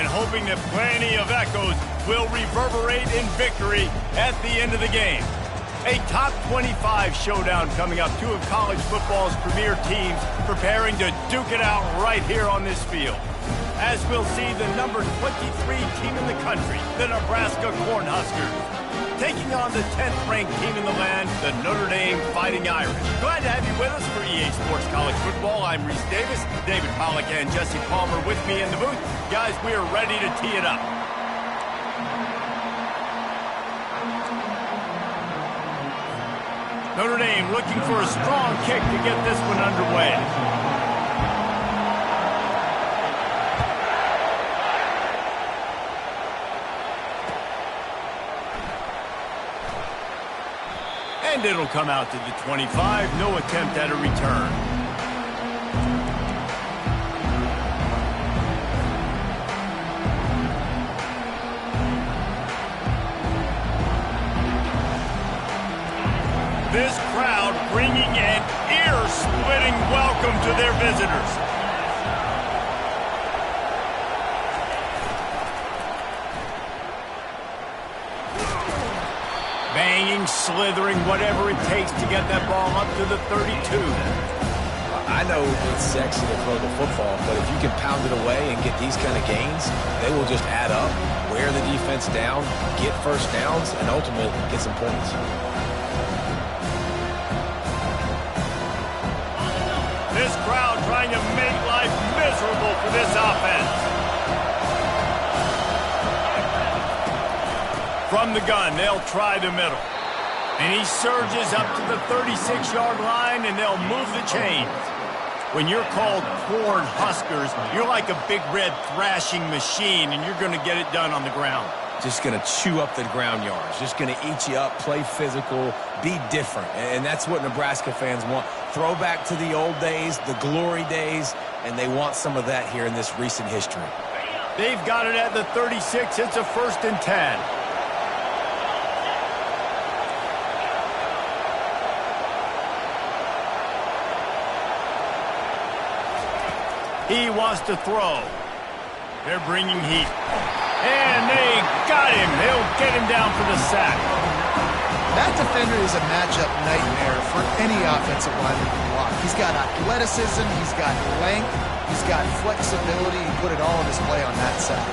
and hoping that plenty of echoes will reverberate in victory at the end of the game. A top 25 showdown coming up. Two of college football's premier teams preparing to duke it out right here on this field. As we'll see the number 23 team in the country, the Nebraska Cornhuskers, taking on the 10th-ranked team in the land, the Notre Dame Fighting Irish. Glad to have you with us for EA Sports College Football. I'm Reese Davis, David Pollack, and Jesse Palmer with me in the booth. Guys, we are ready to tee it up. Notre Dame looking for a strong kick to get this one underway. And it'll come out to the 25. No attempt at a return. This crowd bringing an ear-splitting welcome to their visitors. Banging, slithering, whatever it takes to get that ball up to the 32. I know it's sexy to throw the football, but if you can pound it away and get these kind of gains, they will just add up, wear the defense down, get first downs, and ultimately get some points. This crowd trying to make life miserable for this offense. From the gun, they'll try the middle. And he surges up to the 36-yard line, and they'll move the chains. When you're called Corn Huskers, you're like a big red thrashing machine, and you're going to get it done on the ground. Just going to chew up the ground yards. Just going to eat you up, play physical, be different. And that's what Nebraska fans want. Throw back to the old days, the glory days, and they want some of that here in this recent history. They've got it at the 36. It's a 1st and 10. He wants to throw. They're bringing heat. And they got him. They'll get him down for the sack. That defender is a matchup nightmare for any offensive lineman to block. He's got athleticism, he's got length, he's got flexibility. He put it all on display on that sack.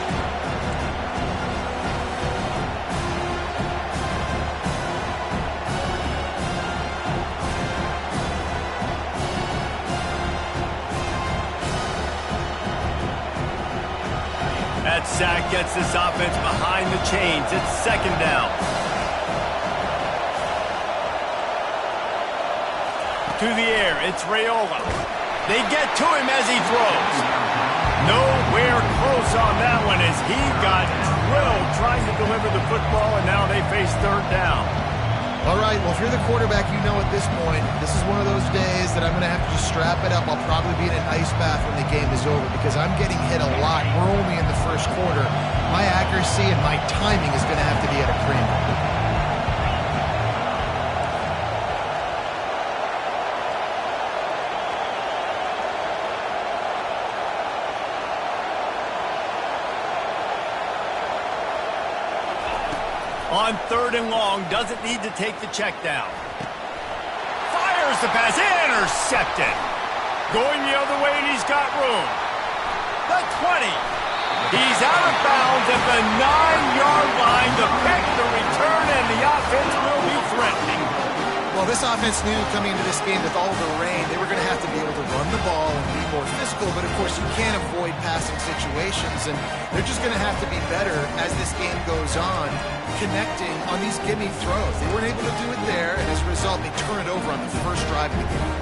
That sack gets this offense behind the chains. It's 2nd down. To the air, it's Raiola. They get to him as he throws. Nowhere close on that one as he got drilled trying to deliver the football, and now they face 3rd down. All right, well, if you're the quarterback, you know at this point, this is one of those days that I'm going to have to just strap it up. I'll probably be in an ice bath when the game is over because I'm getting hit a lot. We're only in the 1st quarter. My accuracy and my timing is going to have to be at a premium. On 3rd and long, doesn't need to take the check down. Fires the pass, intercepted. Going the other way, and he's got room. The 20. He's out of bounds at the 9-yard line. The pick, the return, and the offense will be threatening. Well, this offense knew coming into this game with all the rain, they were going to have to be able to run the ball and be more physical, but of course you can't avoid passing situations, and they're just going to have to be better as this game goes on, connecting on these gimme throws. They weren't able to do it there, and as a result, they turn it over on the first drive of the game.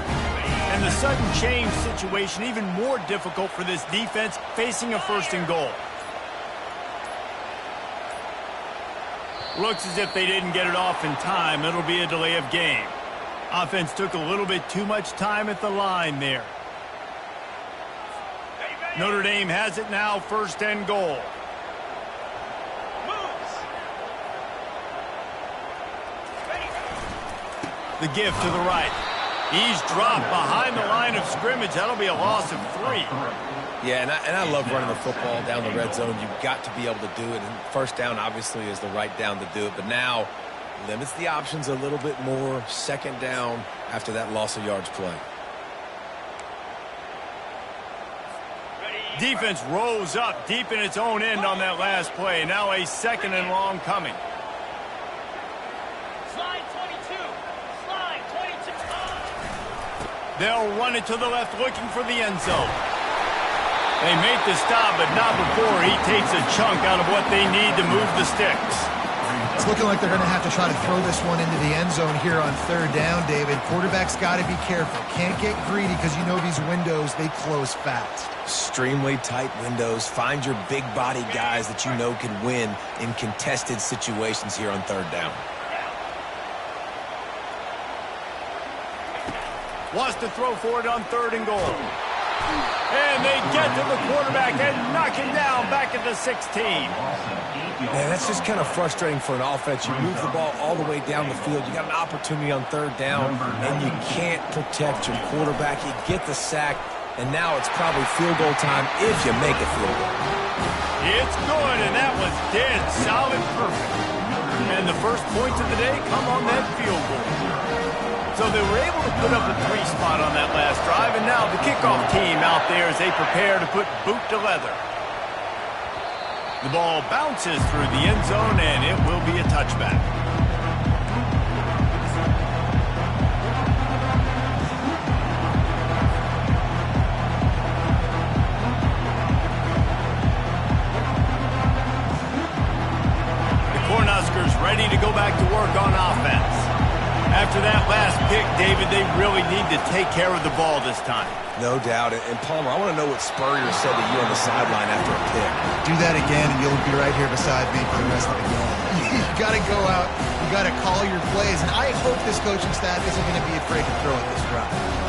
And the sudden change situation even more difficult for this defense facing a 1st and goal. Looks as if they didn't get it off in time. It'll be a delay of game. Offense took a little bit too much time at the line there. Notre Dame has it now, 1st and goal. The give to the right. He's dropped behind the line of scrimmage. That'll be a loss of 3. Yeah, and I love running the football down the red zone. You've got to be able to do it. And first down, obviously, is the right down to do it. But now, limits the options a little bit more. Second down after that loss of yards play. Defense rose up deep in its own end on that last play. Now a second and long coming. Slide 22. Slide 22. They'll run it to the left, looking for the end zone. They make the stop, but not before he takes a chunk out of what they need to move the sticks. It's looking like they're going to have to try to throw this one into the end zone here on third down, David. Quarterback's got to be careful. Can't get greedy because you know these windows, they close fast. Extremely tight windows. Find your big body guys that you know can win in contested situations here on third down. Wants to throw for it on third and goal. And they get to the quarterback and knock him down back at the 16. Man, that's just kind of frustrating for an offense. You move the ball all the way down the field. You got an opportunity on third down, and you can't protect your quarterback. You get the sack, and now it's probably field goal time if you make a field goal. It's good, and that was dead solid perfect. And the first points of the day come on that field goal. So they were able to put up a 3 spot on that last drive, and now the kickoff team out there as they prepare to put boot to leather. The ball bounces through the end zone, and it will be a touchback. The Cornhuskers ready to go back to work on offense. After that last pick, David, they really need to take care of the ball this time. No doubt. And Palmer, I want to know what Spurrier said to you on the sideline after a pick. Do that again, and you'll be right here beside me for the rest of the game. You got to go out. You got to call your plays. And I hope this coaching staff isn't going to be afraid to throw at this drive.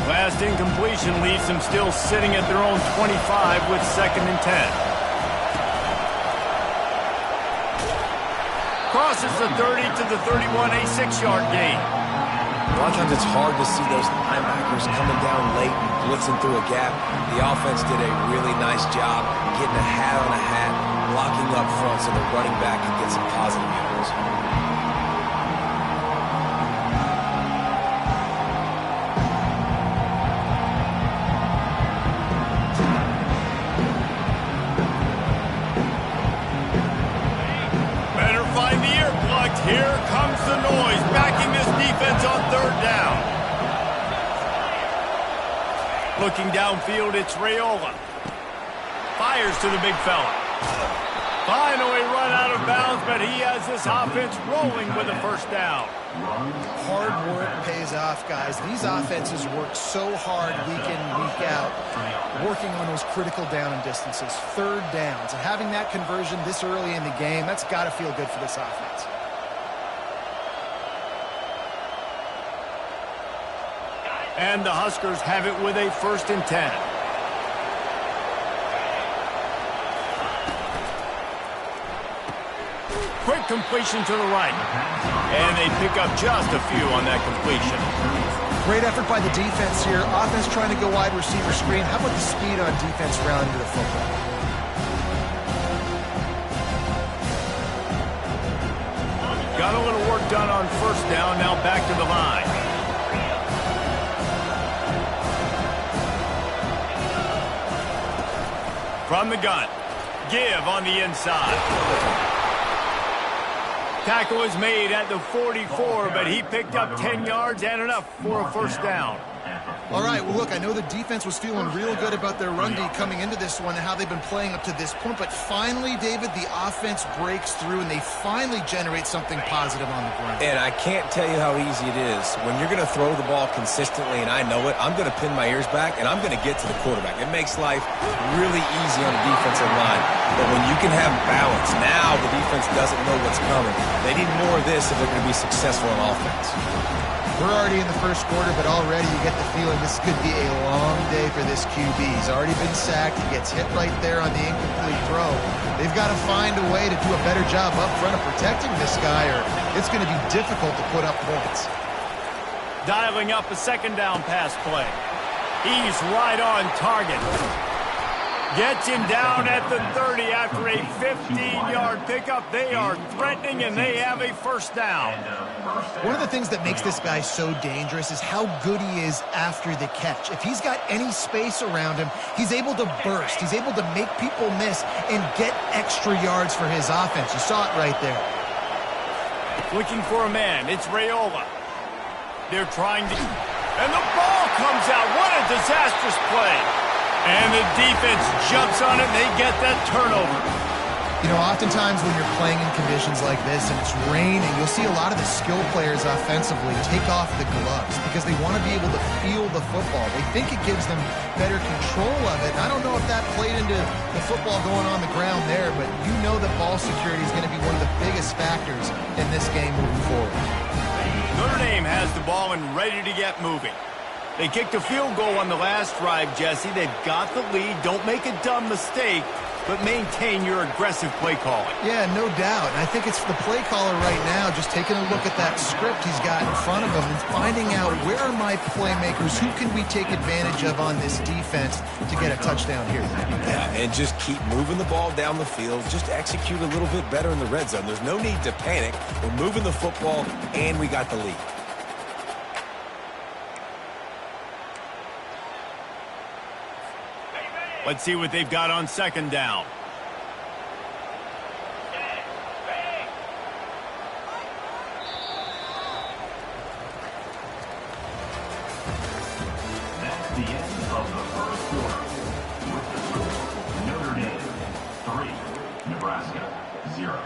Last incompletion leaves them still sitting at their own 25 with 2nd and 10. Crosses the 30 to the 31, a 6-yard gain. A lot of times it's hard to see those linebackers coming down late and blitzing through a gap. The offense did a really nice job getting a hat on a hat, blocking up front so the running back can get some positive yards. Here comes the noise, backing this defense on third down. Looking downfield, it's Raiola. Fires to the big fella. Finally run out of bounds, but he has this offense rolling with a first down. Hard work pays off, guys. These offenses work so hard week in, week out, working on those critical down and distances, third downs. And having that conversion this early in the game, that's got to feel good for this offense. And the Huskers have it with a 1st and 10. Quick completion to the right. And they pick up just a few on that completion. Great effort by the defense here. Offense trying to go wide receiver screen. How about the speed on defense rounding to the football? Got a little work done on first down. Now back to the line. From the gun, give on the inside. Tackle is made at the 44, but he picked up 10 yards and enough for a first down. All right, well, look, I know the defense was feeling real good about their run D coming into this one and how they've been playing up to this point, but finally, David, the offense breaks through and they finally generate something positive on the ground. And I can't tell you how easy it is. When you're going to throw the ball consistently, and I know it, I'm going to pin my ears back, and I'm going to get to the quarterback. It makes life really easy on the defensive line. But when you can have balance, now the defense doesn't know what's coming. They need more of this if they're going to be successful on offense. We're already in the first quarter, but already you get the feeling this could be a long day for this QB. He's already been sacked. He gets hit right there on the incomplete throw. They've got to find a way to do a better job up front of protecting this guy, or it's going to be difficult to put up points. Dialing up a second down pass play. He's right on target. Gets him down at the 30 after a 15-yard pickup. They are threatening, and they have a first down. One of the things that makes this guy so dangerous is how good he is after the catch. If he's got any space around him, he's able to burst. He's able to make people miss and get extra yards for his offense. You saw it right there. Looking for a man. It's Raiola. They're trying to... And the ball comes out. What a disastrous play. And the defense jumps on it, and they get that turnover. You know, oftentimes when you're playing in conditions like this and it's raining, you'll see a lot of the skill players offensively take off the gloves because they want to be able to feel the football. They think it gives them better control of it. And I don't know if that played into the football going on the ground there, but you know that ball security is going to be one of the biggest factors in this game moving forward. Notre Dame has the ball and ready to get moving. They kicked a field goal on the last drive, Jesse. They've got the lead. Don't make a dumb mistake, but maintain your aggressive play calling. Yeah, no doubt. And I think it's the play caller right now just taking a look at that script he's got in front of him and finding out where are my playmakers, who can we take advantage of on this defense to get a touchdown here. Yeah, and just keep moving the ball down the field. Just execute a little bit better in the red zone. There's no need to panic. We're moving the football, and we got the lead. Let's see what they've got on second down. That's the end of the first quarter. With the score, Notre Dame 3, Nebraska 0.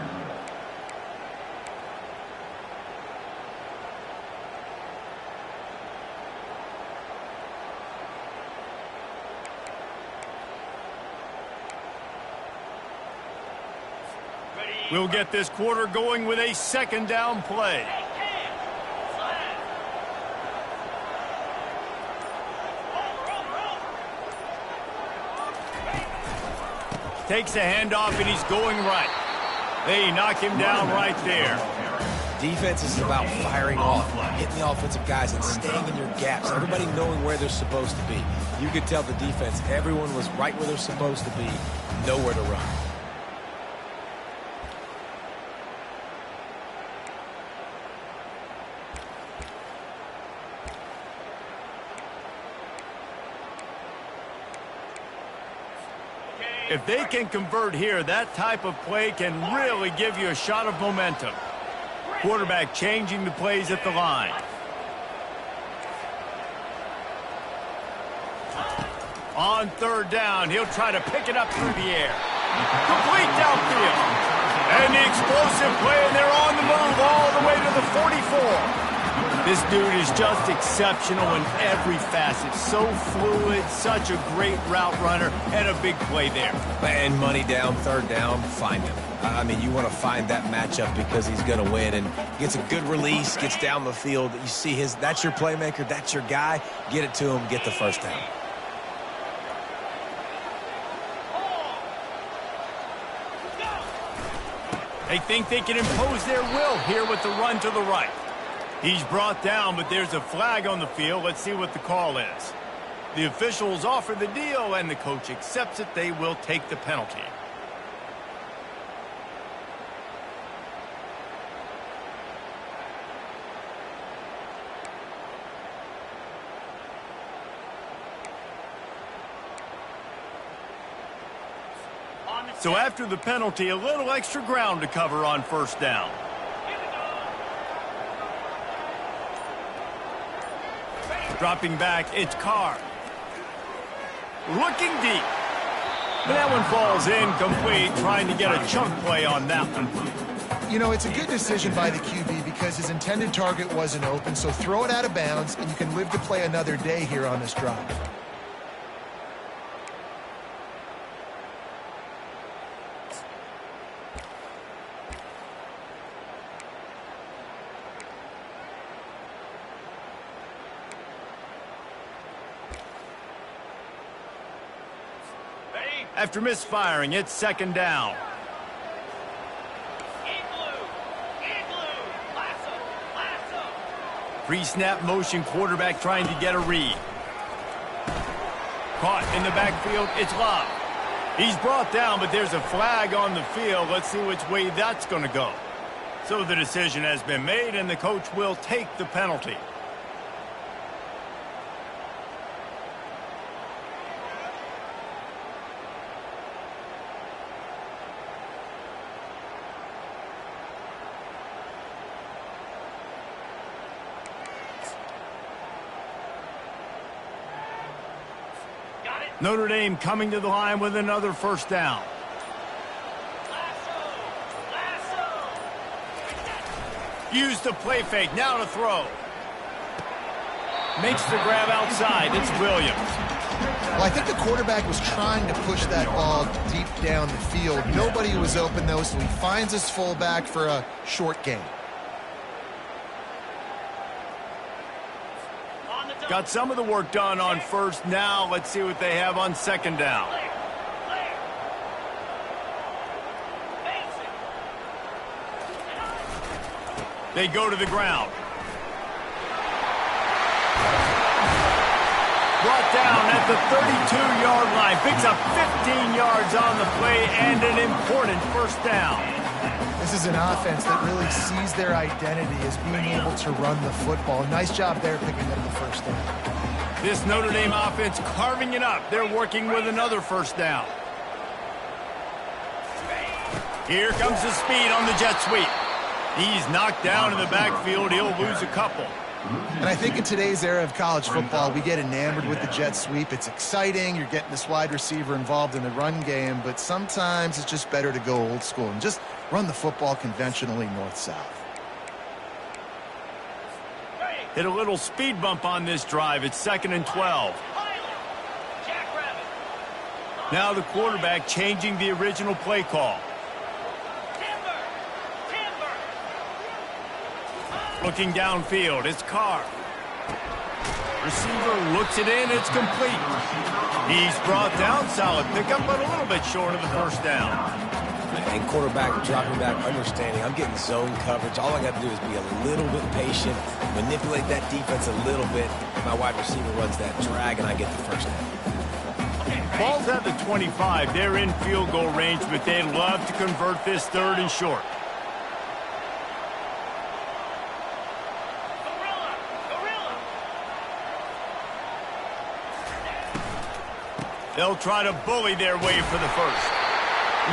We'll get this quarter going with a second down play. Takes a handoff, and he's going right. They knock him down right there. Defense is about firing off, hitting the offensive guys and staying in your gaps. Everybody knowing where they're supposed to be. You could tell the defense, everyone was right where they're supposed to be, nowhere to run. If they can convert here, that type of play can really give you a shot of momentum. Quarterback changing the plays at the line. On third down, he'll try to pick it up through the air. Complete downfield. And the explosive play, and they're on the move all the way to the 44. This dude is just exceptional in every facet. So fluid, such a great route runner, and a big play there. And money down, third down, find him. I mean, you want to find that matchup because he's going to win and gets a good release, gets down the field. You see that's your playmaker, that's your guy. Get it to him, get the first down. They think they can impose their will here with the run to the right. He's brought down, but there's a flag on the field. Let's see what the call is. The officials offer the deal, and the coach accepts it. They will take the penalty. So after the penalty, a little extra ground to cover on first down. Dropping back, it's Carr. Looking deep. But that one falls incomplete, trying to get a chunk play on that one. You know, it's a good decision by the QB because his intended target wasn't open, so throw it out of bounds, and you can live to play another day here on this drive. After misfiring, it's second down. Pre-snap motion quarterback trying to get a read. Caught in the backfield, it's Love. He's brought down, but there's a flag on the field. Let's see which way that's going to go. So the decision has been made, and the coach will take the penalty. Notre Dame coming to the line with another first down. Used the play fake, now to throw. Makes the grab outside, it's Williams. Well, I think the quarterback was trying to push that ball deep down the field. Nobody was open, though, so he finds his fullback for a short gain. Got some of the work done on first. Now let's see what they have on second down. They go to the ground. Brought down at the 32-yard line. Picks up 15 yards on the play and an important first down. This is an offense that really sees their identity as being able to run the football. Nice job there picking up the first down. This Notre Dame offense carving it up. They're working with another first down. Here comes the speed on the jet sweep. He's knocked down in the backfield. He'll lose a couple. And I think in today's era of college football, we get enamored with the jet sweep. It's exciting. You're getting this wide receiver involved in the run game, but sometimes it's just better to go old school and just run the football conventionally north-south. Hit a little speed bump on this drive. It's 2nd and 12. Now the quarterback changing the original play call. Looking downfield, it's Carr. Receiver looks it in, it's complete. He's brought down, solid pickup, but a little bit short of the first down. And quarterback dropping back, understanding I'm getting zone coverage. All I got to do is be a little bit patient, manipulate that defense a little bit. My wide receiver runs that drag, and I get the first down. Ball's at the 25. They're in field goal range, but they'd love to convert this 3rd and short. They'll try to bully their way for the first.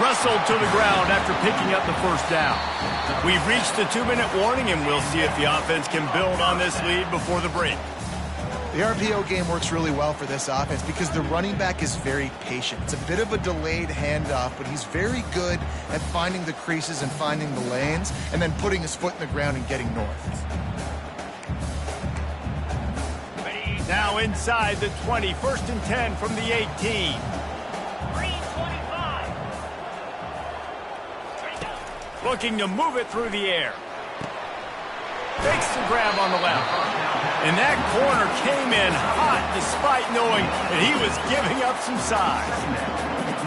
Wrestled to the ground after picking up the first down. We've reached the 2-minute warning, and we'll see if the offense can build on this lead before the break. The RPO game works really well for this offense because the running back is very patient. It's a bit of a delayed handoff, but he's very good at finding the creases and finding the lanes and then putting his foot in the ground and getting north. Now inside the 20, 1st and 10 from the 18. Green 25. Looking to move it through the air. Takes the grab on the left. And that corner came in hot despite knowing that he was giving up some size.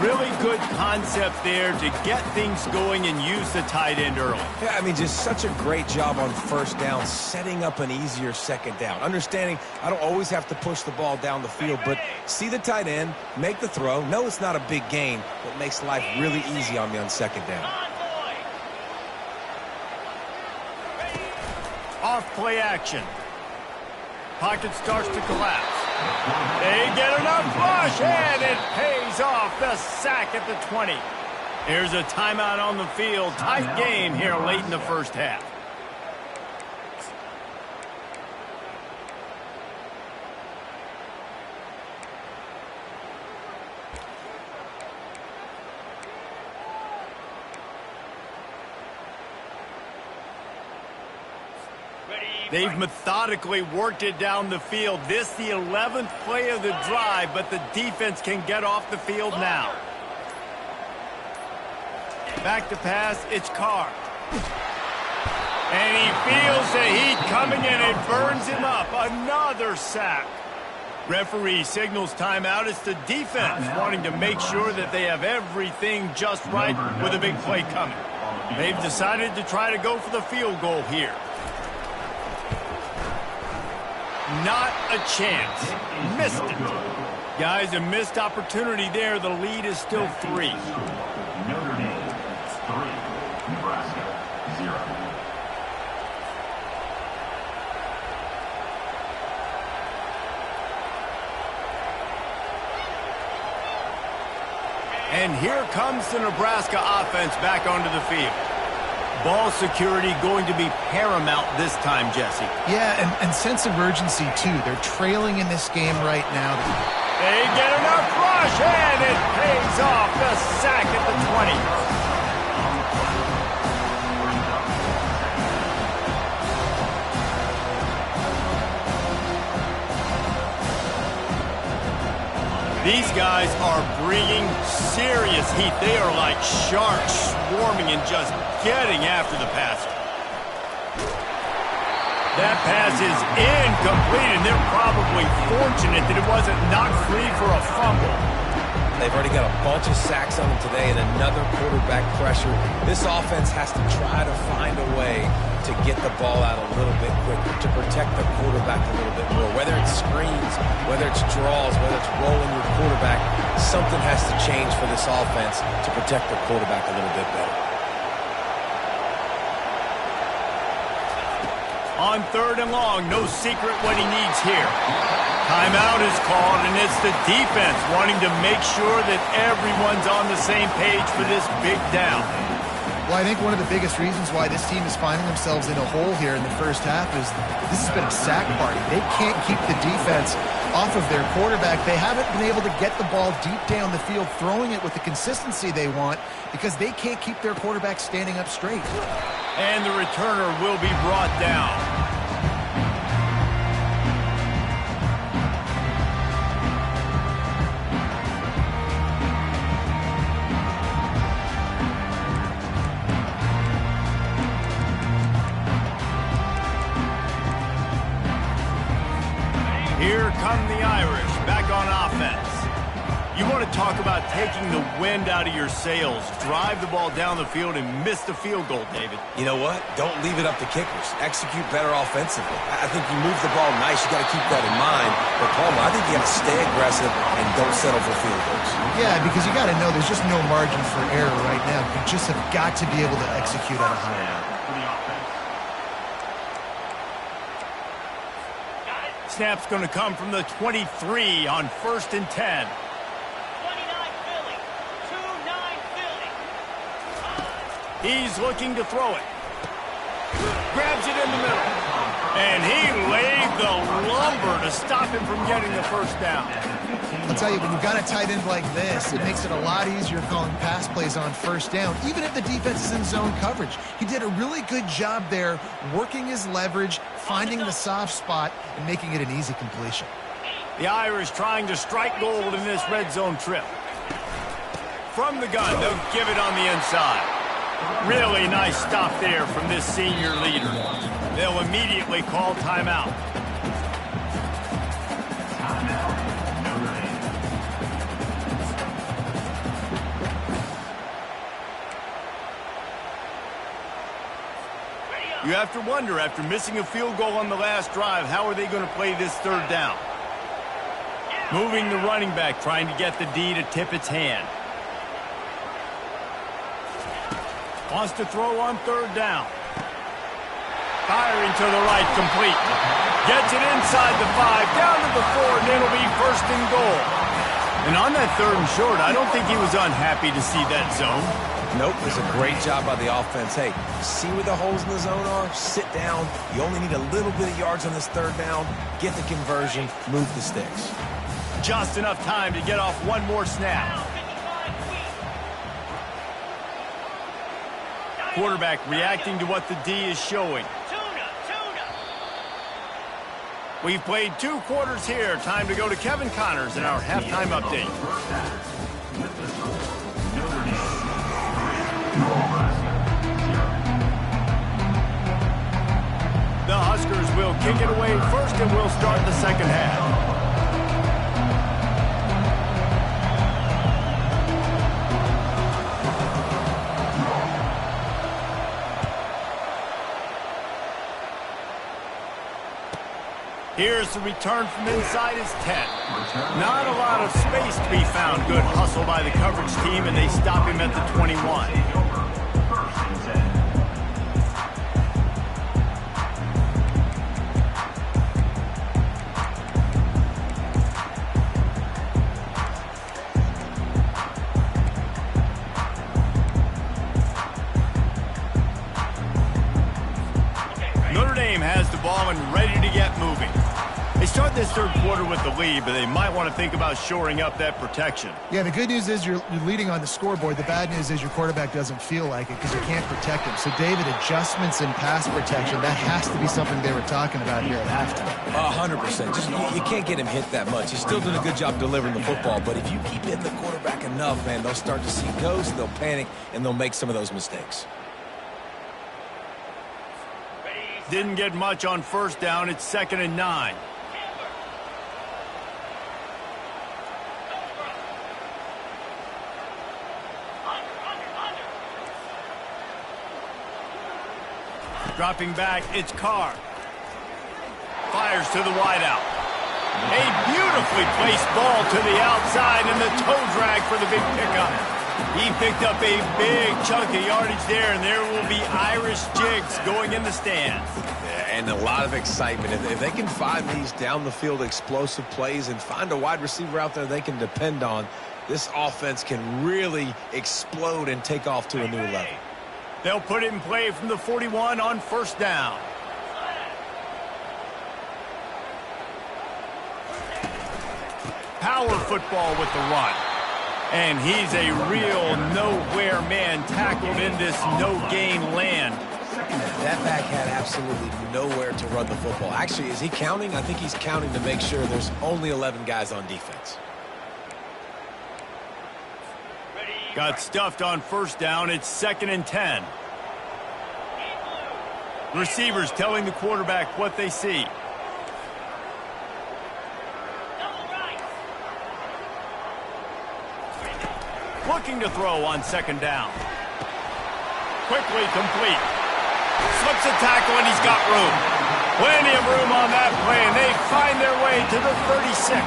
Really good concept there to get things going and use the tight end early. Yeah, I mean, just such a great job on first down, setting up an easier second down. Understanding I don't always have to push the ball down the field, but see the tight end, make the throw. No, it's not a big gain, but makes life really easy on me on second down. Off play action. Pocket starts to collapse. They get enough push, and it pays off. The sack at the 20. Here's a timeout on the field. Tight game here late in the first half. They've methodically worked it down the field. This the 11th play of the drive, but the defense can get off the field now. Back to pass, it's Carr. And he feels the heat coming in. It burns him up. Another sack. Referee signals timeout. It's the defense wanting to make sure that they have everything just right with a big play coming. They've decided to try to go for the field goal here. Not a chance. Missed it. Guys, a missed opportunity there. The lead is still 3. Notre Dame 3, Nebraska 0. And here comes the Nebraska offense back onto the field. Ball security going to be paramount this time, Jesse. Yeah, and sense of urgency, too. They're trailing in this game right now. They get enough rush, and it pays off. The sack at the 20. These guys are bringing serious heat. They are like sharks swarming and just getting after the passer. That pass is incomplete, and they're probably fortunate that it wasn't knocked free for a fumble. They've already got a bunch of sacks on them today and another quarterback pressure. This offense has to try to find a way to get the ball out a little bit quicker, to protect the quarterback a little bit more. Whether it's screens, whether it's draws, whether it's rolling your quarterback, something has to change for this offense to protect the quarterback a little bit better. On 3rd and long, no secret what he needs here. Timeout is called, and it's the defense wanting to make sure that everyone's on the same page for this big down. Well, I think one of the biggest reasons why this team is finding themselves in a hole here in the first half is this has been a sack party. They can't keep the defense off of their quarterback. They haven't been able to get the ball deep down the field, throwing it with the consistency they want because they can't keep their quarterback standing up straight. And the returner will be brought down. Here come the Irish, back on offense. You want to talk about taking the wind out of your sails. Drive the ball down the field and miss the field goal, David. You know what? Don't leave it up to kickers. Execute better offensively. I think you move the ball nice. You got to keep that in mind. But, Palmer, I think you got to stay aggressive and don't settle for field goals. Yeah, because you got to know there's just no margin for error right now. You just have got to be able to execute at a high level. Snap's going to come from the 23 on 1st and 10. 29 Philly. 2-9 Philly. He's looking to throw it. Grabs it in the middle. And he laid the lumber to stop him from getting the first down. I'll tell you, when you've got a tight end like this, it makes it a lot easier calling pass plays on 1st down, even if the defense is in zone coverage. He did a really good job there, working his leverage, finding the soft spot, and making it an easy completion. The Irish trying to strike gold in this red zone trip. From the gun, they'll give it on the inside. Really nice stop there from this senior leader. They'll immediately call timeout. You have to wonder, after missing a field goal on the last drive, how are they going to play this 3rd down? Moving the running back, trying to get the D to tip its hand. Wants to throw on 3rd down. Firing to the right, complete. Gets it inside the 5, down to the 4, and it'll be 1st and goal. And on that 3rd and short, I don't think he was unhappy to see that zone. Nope, it was a great job by the offense. Hey, see where the holes in the zone are? Sit down. You only need a little bit of yards on this 3rd down. Get the conversion. Move the sticks. Just enough time to get off one more snap. Quarterback reacting to what the D is showing. We've played 2 quarters here. Time to go to Kevin Connors in our halftime update. The Huskers will kick it away first, and we'll start the 2nd half. Here's the return from inside his 10. Not a lot of space to be found. Good hustle by the coverage team, and they stop him at the 21. Notre Dame has the ball and ready to get moving. They start this third quarter with the lead, but they might want to think about shoring up that protection. Yeah, the good news is you're leading on the scoreboard. The bad news is your quarterback doesn't feel like it because you can't protect him. So, David, adjustments in pass protection, that has to be something they were talking about here at halftime. 100%. Just you can't get him hit that much. He's still doing a good job delivering the football, but if you keep hitting the quarterback enough, man, they'll start to see ghosts, they'll panic, and they'll make some of those mistakes. Didn't get much on first down. It's 2nd and 9. Dropping back, it's Carr. Fires to the wideout. A beautifully placed ball to the outside and the toe drag for the big pickup. He picked up a big chunk of yardage there, and there will be Irish jigs going in the stands. Yeah, and a lot of excitement. If they can find these down-the-field explosive plays and find a wide receiver out there they can depend on, this offense can really explode and take off to a new level. They'll put it in play from the 41 on first down. Power football with the run. And he's a real nowhere man tackled in this no-gain land. That back had absolutely nowhere to run the football. Actually, is he counting? I think he's counting to make sure there's only 11 guys on defense. Got stuffed on first down. It's 2nd and 10. Receivers telling the quarterback what they see. Looking to throw on 2nd down. Quickly complete. Slips a tackle and he's got room. Plenty of room on that play, and they find their way to the 36.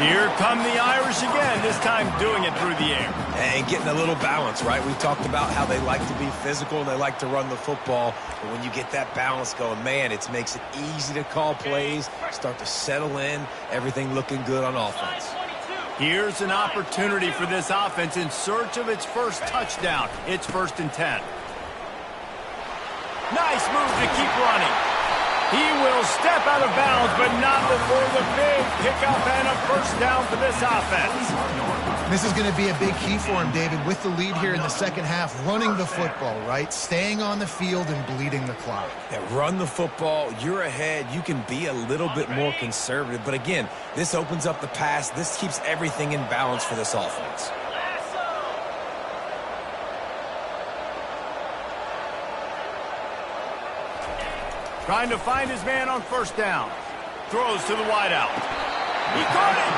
Here come the Irish again, this time doing it through the air. And getting a little balance, right? We've talked about how they like to be physical and they like to run the football. But when you get that balance going, man, it makes it easy to call plays, start to settle in, everything looking good on offense. Here's an opportunity for this offense in search of its first touchdown. It's 1st and 10. Nice move to keep running. He will step out of bounds, but not before the big pickup and a first down for this offense. This is going to be a big key for him, David, with the lead here in the second half, running the football, right? Staying on the field and bleeding the clock. Yeah, run the football. You're ahead. You can be a little bit more conservative. But again, this opens up the pass. This keeps everything in balance for this offense. Trying to find his man on first down. Throws to the wideout. He caught it.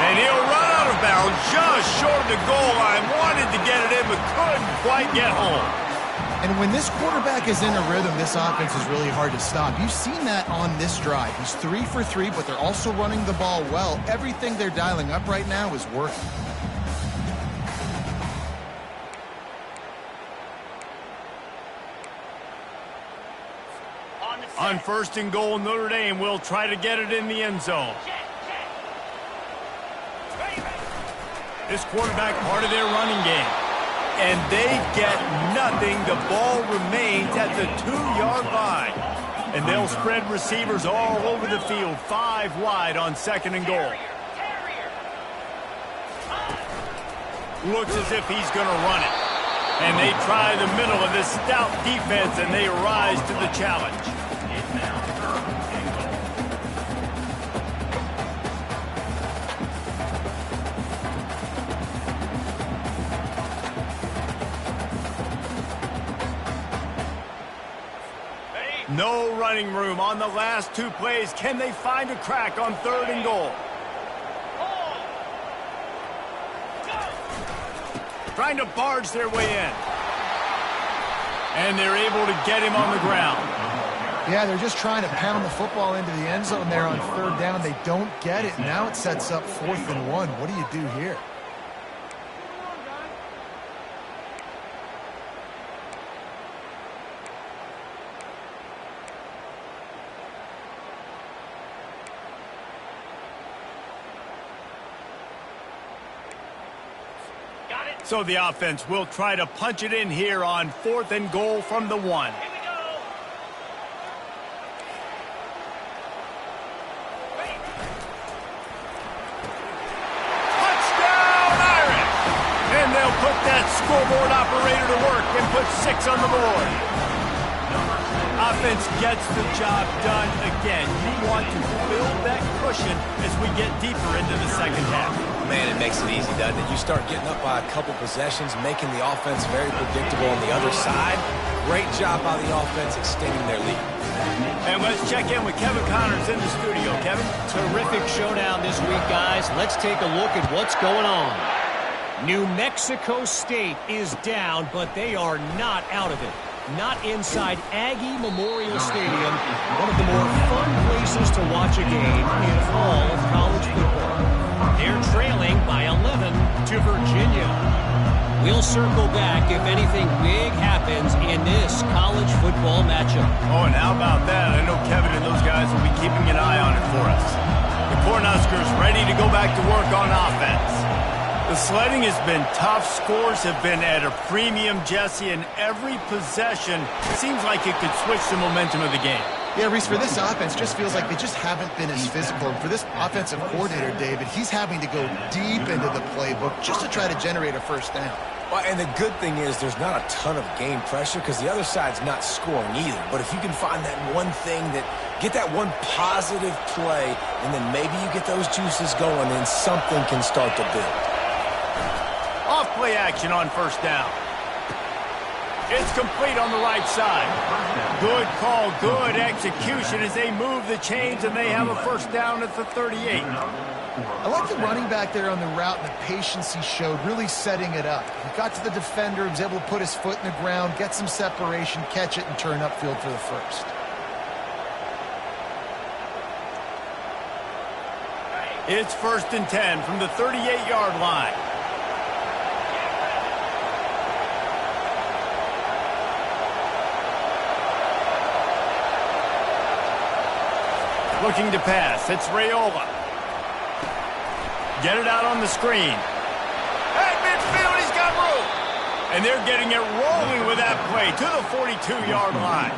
And he'll run out of bounds just short of the goal line. Wanted to get it in, but couldn't quite get home. And when this quarterback is in a rhythm, this offense is really hard to stop. You've seen that on this drive. He's 3 for 3, but they're also running the ball well. Everything they're dialing up right now is working. On 1st and goal, Notre Dame will try to get it in the end zone. This quarterback part of their running game. And they get nothing. The ball remains at the 2-yard line. And they'll spread receivers all over the field, 5 wide on 2nd and goal. Looks as if he's going to run it. And they try the middle of this stout defense, and they rise to the challenge. No running room on the last 2 plays. Can they find a crack on 3rd and goal? Trying to barge their way in. And they're able to get him on the ground. Yeah, they're just trying to pound the football into the end zone there on third down. They don't get it. Now it sets up 4th and 1. What do you do here? So the offense will try to punch it in here on 4th and goal from the 1. Touchdown, Irish! And they'll put that scoreboard operator to work and put 6 on the board. Offense gets the job done again. You want to build that cushion as we get deeper into the second half. Man, it makes it easy, doesn't it? You start getting up by a couple possessions, making the offense very predictable on the other side. Great job by the offense extending their lead. And let's check in with Kevin Connors in the studio. Kevin? Terrific showdown this week, guys. Let's take a look at what's going on. New Mexico State is down, but they are not out of it. Not inside Aggie Memorial Stadium, one of the more fun places to watch a game in all of college football. They're trailing by 11 to Virginia. We'll circle back if anything big happens in this college football matchup. Oh, and how about that? I know Kevin and those guys will be keeping an eye on it for us. The Cornhuskers ready to go back to work on offense. The sledding has been tough. Scores have been at a premium, Jesse, and every possession seems like it could switch the momentum of the game. Yeah, Reese, for this offense, just feels like they just haven't been as physical. And for this offensive coordinator, David, he's having to go deep into the playbook just to try to generate a first down. Well, and the good thing is there's not a ton of game pressure because the other side's not scoring either. But if you can find that one thing get that one positive play, and then maybe you get those juices going and something can start to build. Off play action on first down. It's complete on the right side. Good call, good execution as they move the chains and they have a first down at the 38. I like the running back there on the route and the patience he showed, really setting it up. He got to the defender, was able to put his foot in the ground, get some separation, catch it, and turn upfield for the first. It's 1st and 10 from the 38-yard line. Looking to pass. It's Raiola. Get it out on the screen. At midfield, he's got room. And they're getting it rolling with that play to the 42-yard line.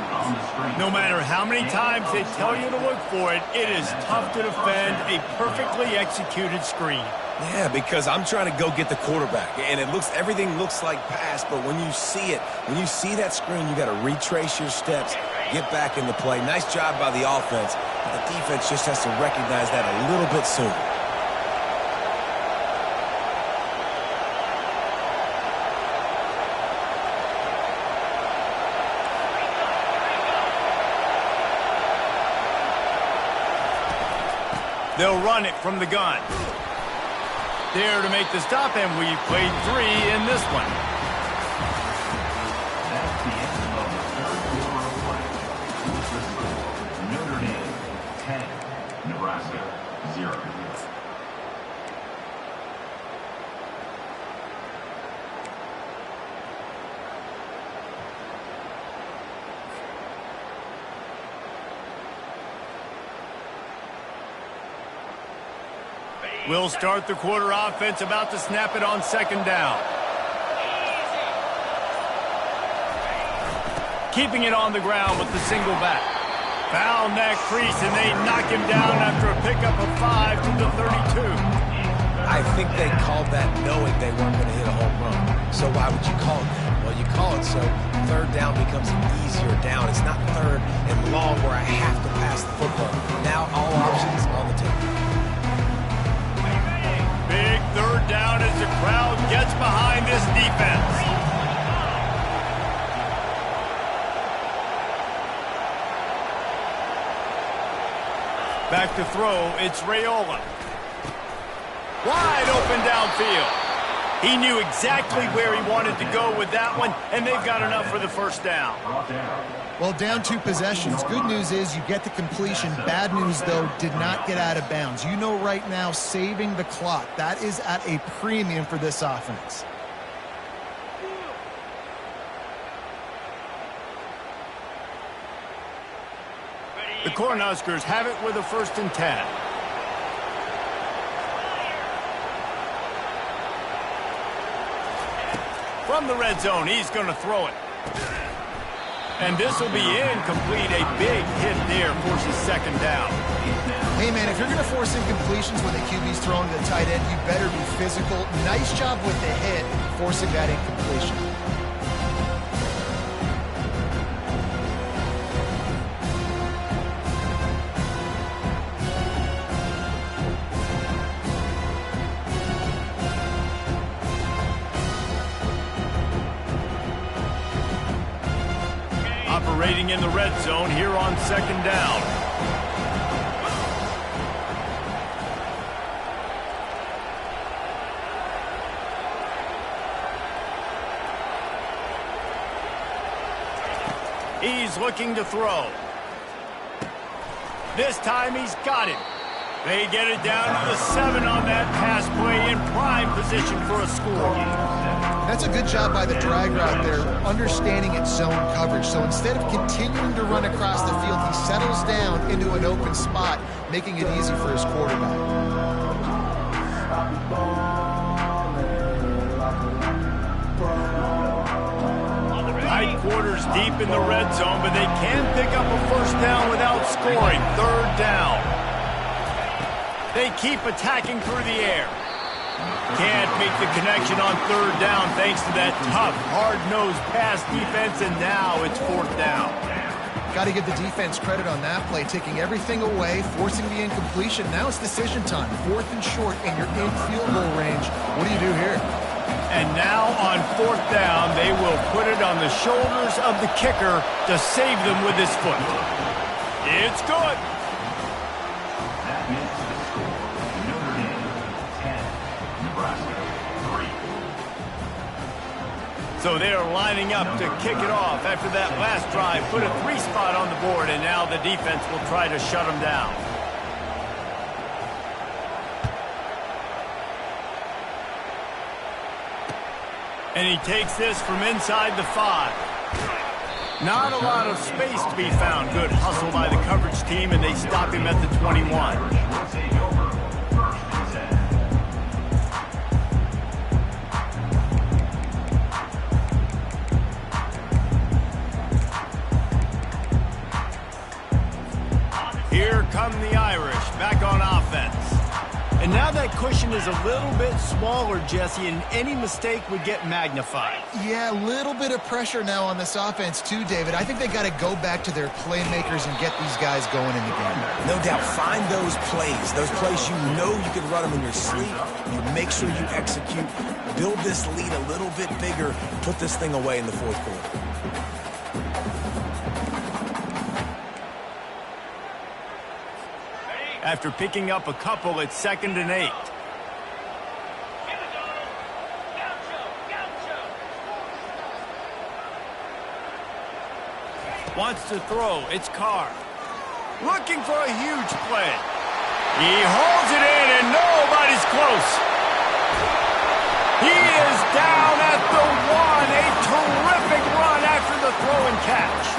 No matter how many times they tell you to look for it, it is tough to defend a perfectly executed screen. Yeah, because I'm trying to go get the quarterback, and everything looks like pass, but when you see it, when you see that screen, you got to retrace your steps, get back in the play. Nice job by the offense, but the defense just has to recognize that a little bit sooner. They'll run it from the gun. There to make the stop, and we've played 3 in this one. That's the end of the third quarter of play. The score, Notre Dame 10, Nebraska 0. We'll start the quarter offense, about to snap it on 2nd down. Keeping it on the ground with the single back. Found that crease, and they knock him down after a pickup of 5 to the 32. I think they called that knowing they weren't going to hit a home run. So why would you call it that? Well, you call it so 3rd down becomes an easier down. It's not 3rd and long where I have to pass the football. Now all options on the table. Big 3rd down as the crowd gets behind this defense. Back to throw, it's Raiola. Wide open downfield. He knew exactly where he wanted to go with that one, and they've got enough for the first down. Well, down 2 possessions. Good news is you get the completion. Bad news, though, did not get out of bounds. You know right now, saving the clock, that is at a premium for this offense. The Cornhuskers have it with a 1st and 10. From the red zone, he's going to throw it. And this will be incomplete. A big hit there forces 2nd down. Hey, man, if you're going to force incompletions when the QB's throwing to the tight end, you better be physical. Nice job with the hit, forcing that incompletion. Operating in the red zone here on 2nd down. He's looking to throw. This time he's got it. They get it down to the 7 on that pass play in prime position for a score. That's a good job by the drag route there, understanding its zone coverage. So instead of continuing to run across the field, he settles down into an open spot, making it easy for his quarterback. Tight quarters deep in the red zone, but they can pick up a 1st down without scoring. 3rd down. They keep attacking through the air. Can't make the connection on 3rd down thanks to that tough, hard-nosed pass defense, and now it's 4th down. Got to give the defense credit on that play, taking everything away, forcing the incompletion. Now it's decision time. 4th and short, and you're in field goal range. What do you do here? And now on 4th down, they will put it on the shoulders of the kicker to save them with his foot. It's good. That makes the score Notre Dame 10, Nebraska 3. So they are lining up to kick it off after that last drive. Put a 3 spot on the board, and now the defense will try to shut them down. And he takes this from inside the 5. Not a lot of space to be found. Good hustle by the coverage team, and they stop him at the 21. Here come the Irish, back on offense. And now that cushion is a little bit smaller, Jesse, and any mistake would get magnified. Yeah, a little bit of pressure now on this offense too, David. I think they got to go back to their playmakers and get these guys going in the game. No doubt, find those plays you know you can run them in your sleep. You make sure you execute, build this lead a little bit bigger, put this thing away in the 4th quarter. After picking up a couple, it's 2nd and 8. Wants to throw. It's Carr. Looking for a huge play. He holds it in, and nobody's close. He is down at the 1. A terrific run after the throw and catch.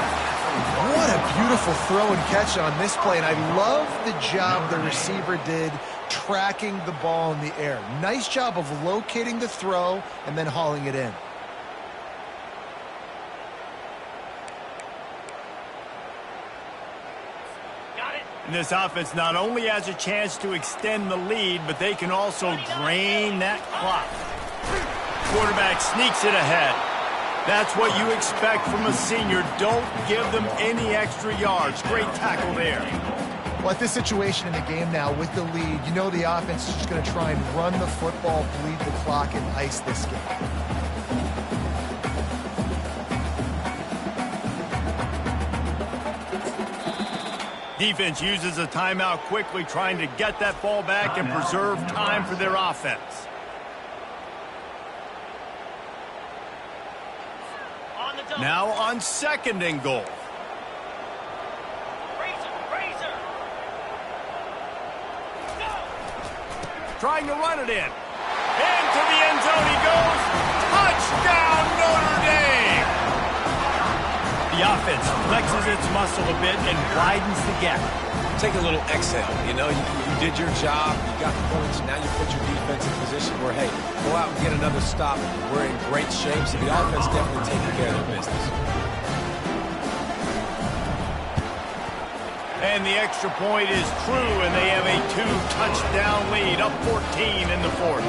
What a beautiful throw and catch on this play, and I love the job the receiver did tracking the ball in the air. Nice job of locating the throw and then hauling it in. And this offense not only has a chance to extend the lead, but they can also drain that clock. Quarterback sneaks it ahead. That's what you expect from a senior. Don't give them any extra yards. Great tackle there. Well, at this situation in the game now with the lead, you know the offense is just going to try and run the football, bleed the clock, and ice this game. Defense uses a timeout quickly, trying to get that ball back and preserve time for their offense. on the double. Now on 2nd and goal. Razor. Go. Trying to run it in. Into the end zone he goes. Touchdown, Notre Dame! The offense flexes its muscle a bit and widens the gap. Take a little exhale. You know, you did your job. You got points. Now you put your defense in position where, hey, go out and get another stop. We're in great shape, so the offense definitely taking care of their business. And the extra point is true, and they have a 2-touchdown lead, up 14 in the 4th.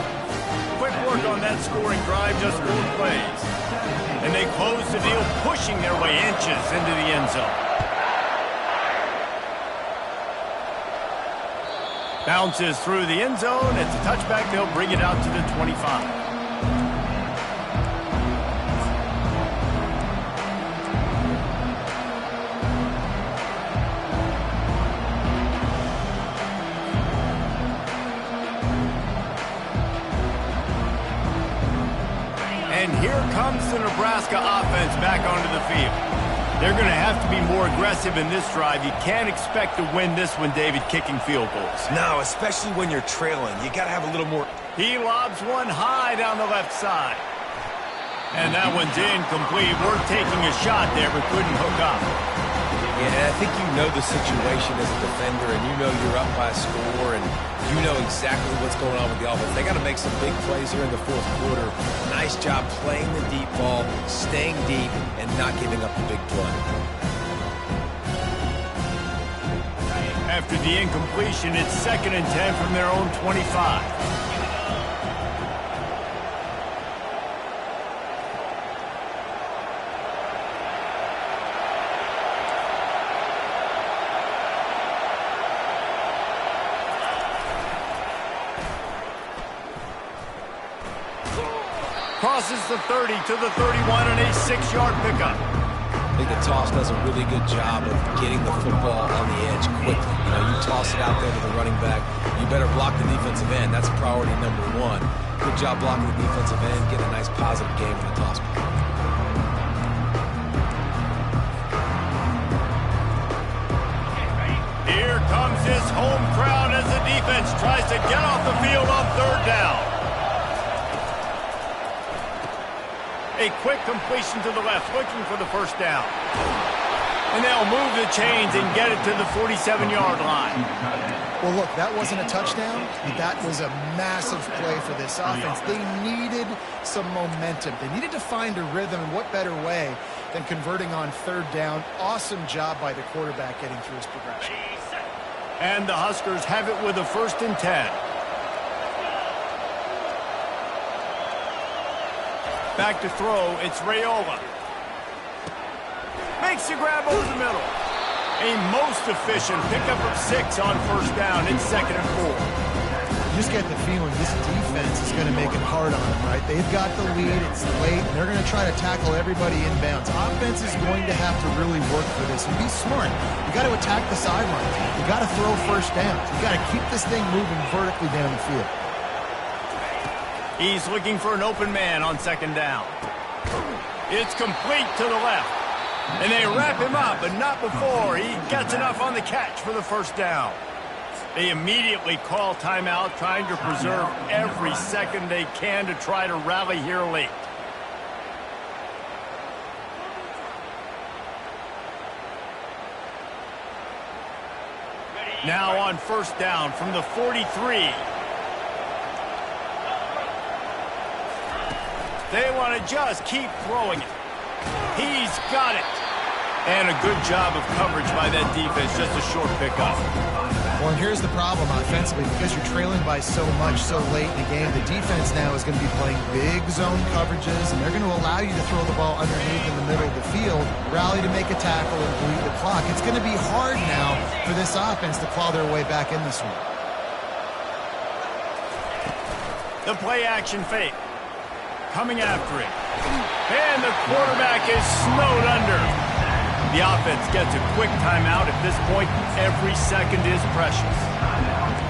Quick work on that scoring drive, just 4 plays. And they close the deal, pushing their way inches into the end zone. Bounces through the end zone. It's a touchback. They'll bring it out to the 25. And here comes the Nebraska offense back onto the field. They're going to have to be more aggressive in this drive. You can't expect to win this one, David, kicking field goals. No, especially when you're trailing. You got to have a little more. He lobs one high down the left side. And that one's incomplete. We're taking a shot there, but couldn't hook up. Yeah, and I think you know the situation as a defender, and you know you're up by a score, and you know exactly what's going on with the offense. They got to make some big plays here in the 4th quarter. Nice job playing the deep ball, staying deep, and not giving up the big play. After the incompletion, it's 2nd and 10 from their own 25. Crosses the 30 to the 31 and a 6-yard pickup. I think the toss does a really good job of getting the football on the edge quickly. You know, you toss it out there to the running back. You better block the defensive end. That's priority number 1. Good job blocking the defensive end, getting a nice positive game in the toss. Here comes his home crowd as the defense tries to get off the field on 3rd down. A quick completion to the left, looking for the 1st down. And they'll move the chains and get it to the 47-yard line. Well, look, that wasn't a touchdown, but that was a massive play for this offense. They needed some momentum. They needed to find a rhythm, and what better way than converting on 3rd down. Awesome job by the quarterback getting through his progression. And the Huskers have it with a 1st and 10. Back to throw, it's Raiola. Makes the grab over the middle. A most efficient pickup of 6 on 1st down. It's 2nd and 4. You just get the feeling this defense is going to make it hard on them, right? They've got the lead, it's late, and they're going to try to tackle everybody inbounds. Offense is going to have to really work for this and be smart. You got to attack the sidelines. You got to throw 1st downs. You got to keep this thing moving vertically down the field. He's looking for an open man on 2nd down. It's complete to the left. And they wrap him up, but not before he gets enough on the catch for the 1st down. They immediately call timeout, trying to preserve every second they can to try to rally here late. Now on 1st down from the 43. They want to just keep throwing it. He's got it. And a good job of coverage by that defense, just a short pickup. Well, and here's the problem offensively. Because you're trailing by so much so late in the game, the defense now is going to be playing big zone coverages, and they're going to allow you to throw the ball underneath in the middle of the field, rally to make a tackle, and bleed the clock. It's going to be hard now for this offense to claw their way back in this one. The play-action fake. Coming after it. And the quarterback is snowed under. The offense gets a quick timeout. At this point, every second is precious.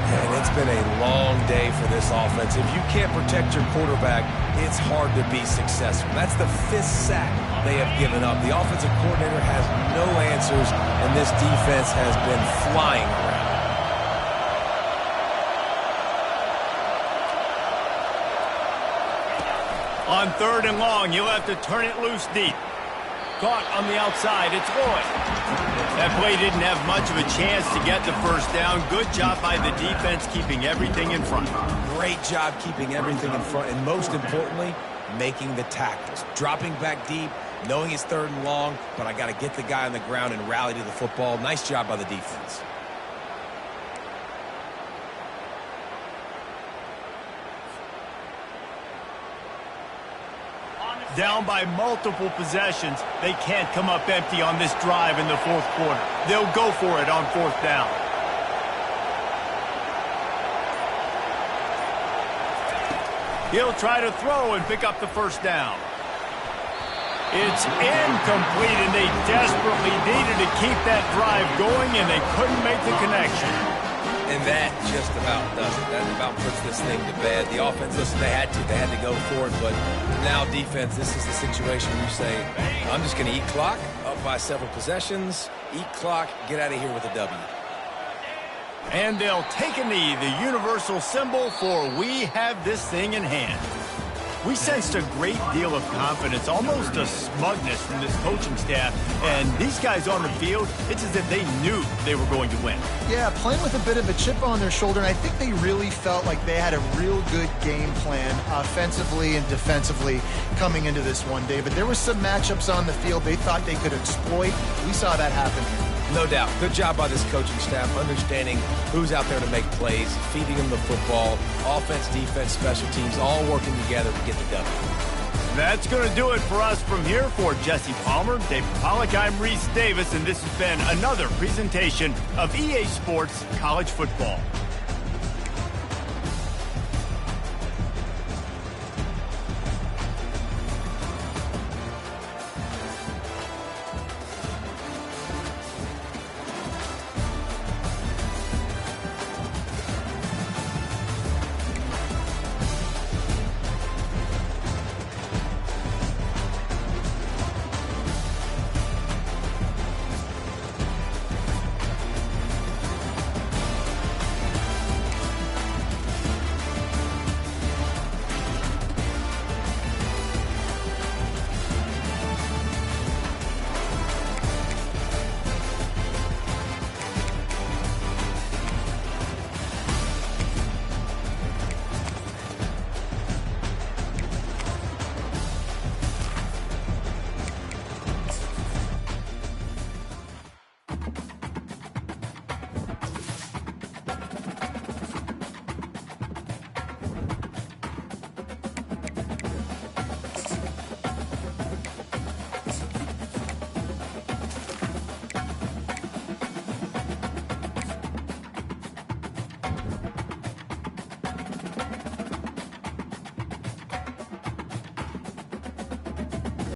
And it's been a long day for this offense. If you can't protect your quarterback, it's hard to be successful. That's the 5th sack they have given up. The offensive coordinator has no answers, and this defense has been flying around. On 3rd and long, you'll have to turn it loose deep. Caught on the outside, it's Lloyd. That play didn't have much of a chance to get the first down. Good job by the defense keeping everything in front. Great job keeping everything in front, and most importantly, making the tackles. Dropping back deep, knowing it's 3rd and long, but I got to get the guy on the ground and rally to the football. Nice job by the defense. Down by multiple possessions, they can't come up empty on this drive in the 4th quarter. They'll go for it on 4th down. He'll try to throw and pick up the 1st down. It's incomplete, and they desperately needed to keep that drive going, and they couldn't make the connection. And that just about does it. That about puts this thing to bed. The offense, listen, they had to go for it, but now defense, this is the situation where you say, I'm just going to eat clock, up by several possessions, eat clock, get out of here with a W. And they'll take a knee, the universal symbol for we have this thing in hand. We sensed a great deal of confidence, almost a smugness from this coaching staff. And these guys on the field, it's as if they knew they were going to win. Yeah, playing with a bit of a chip on their shoulder, and I think they really felt like they had a real good game plan offensively and defensively coming into this one, David. There were some matchups on the field they thought they could exploit. We saw that happen here. No doubt. Good job by this coaching staff, understanding who's out there to make plays, feeding them the football, offense, defense, special teams, all working together to get the W. That's going to do it for us from here. For Jesse Palmer, David Pollack, I'm Reese Davis, and this has been another presentation of EA Sports College Football.